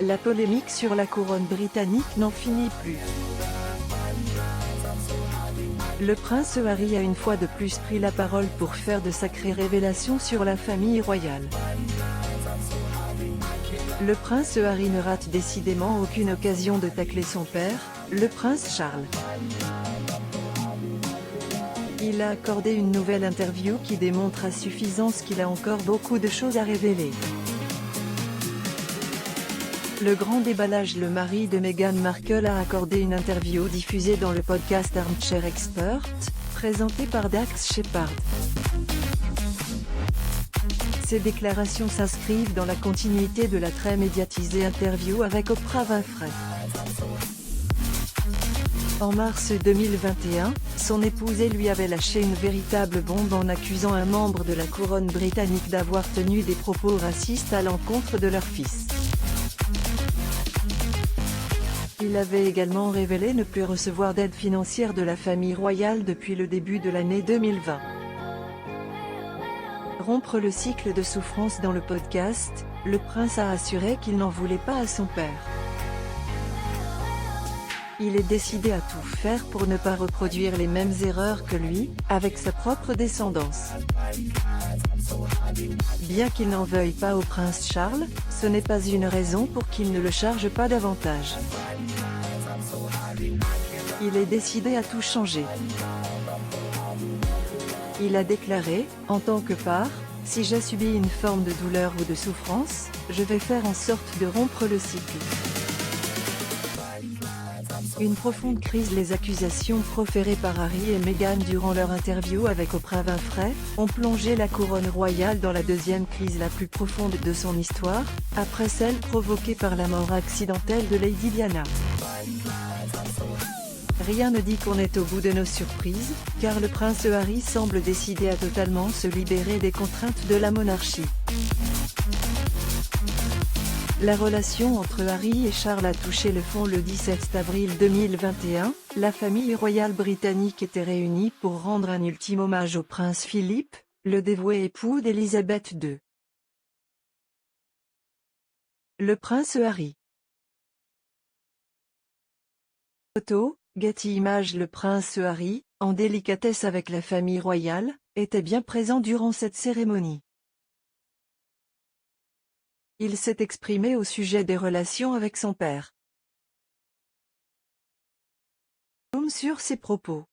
La polémique sur la couronne britannique n'en finit plus. Le prince Harry a une fois de plus pris la parole pour faire de sacrées révélations sur la famille royale. Le prince Harry ne rate décidément aucune occasion de tacler son père, le prince Charles. Il a accordé une nouvelle interview qui démontre à suffisance qu'il a encore beaucoup de choses à révéler. Le grand déballage. Le mari de Meghan Markle a accordé une interview diffusée dans le podcast Armchair Expert, présenté par Dax Shepard. Ces déclarations s'inscrivent dans la continuité de la très médiatisée interview avec Oprah Winfrey. En mars 2021, son épouse lui avait lâché une véritable bombe en accusant un membre de la couronne britannique d'avoir tenu des propos racistes à l'encontre de leur fils. Il avait également révélé ne plus recevoir d'aide financière de la famille royale depuis le début de l'année 2020. Rompre le cycle de souffrance. Dans le podcast, le prince a assuré qu'il n'en voulait pas à son père. Il est décidé à tout faire pour ne pas reproduire les mêmes erreurs que lui, avec sa propre descendance. Bien qu'il n'en veuille pas au prince Charles, ce n'est pas une raison pour qu'il ne le charge pas davantage. Il est décidé à tout changer. Il a déclaré, en tant que père, si j'ai subi une forme de douleur ou de souffrance, je vais faire en sorte de rompre le cycle. Une profonde crise. Les accusations proférées par Harry et Meghan durant leur interview avec Oprah Winfrey ont plongé la couronne royale dans la deuxième crise la plus profonde de son histoire, après celle provoquée par la mort accidentelle de Lady Diana. Rien ne dit qu'on est au bout de nos surprises, car le prince Harry semble décidé à totalement se libérer des contraintes de la monarchie. La relation entre Harry et Charles a touché le fond. Le 17 avril 2021, la famille royale britannique était réunie pour rendre un ultime hommage au prince Philippe, le dévoué époux d'Élisabeth II. Le prince Harry. Photo, Getty Images. Le prince Harry, en délicatesse avec la famille royale, était bien présent durant cette cérémonie. Il s'est exprimé au sujet des relations avec son père. Sur ses propos.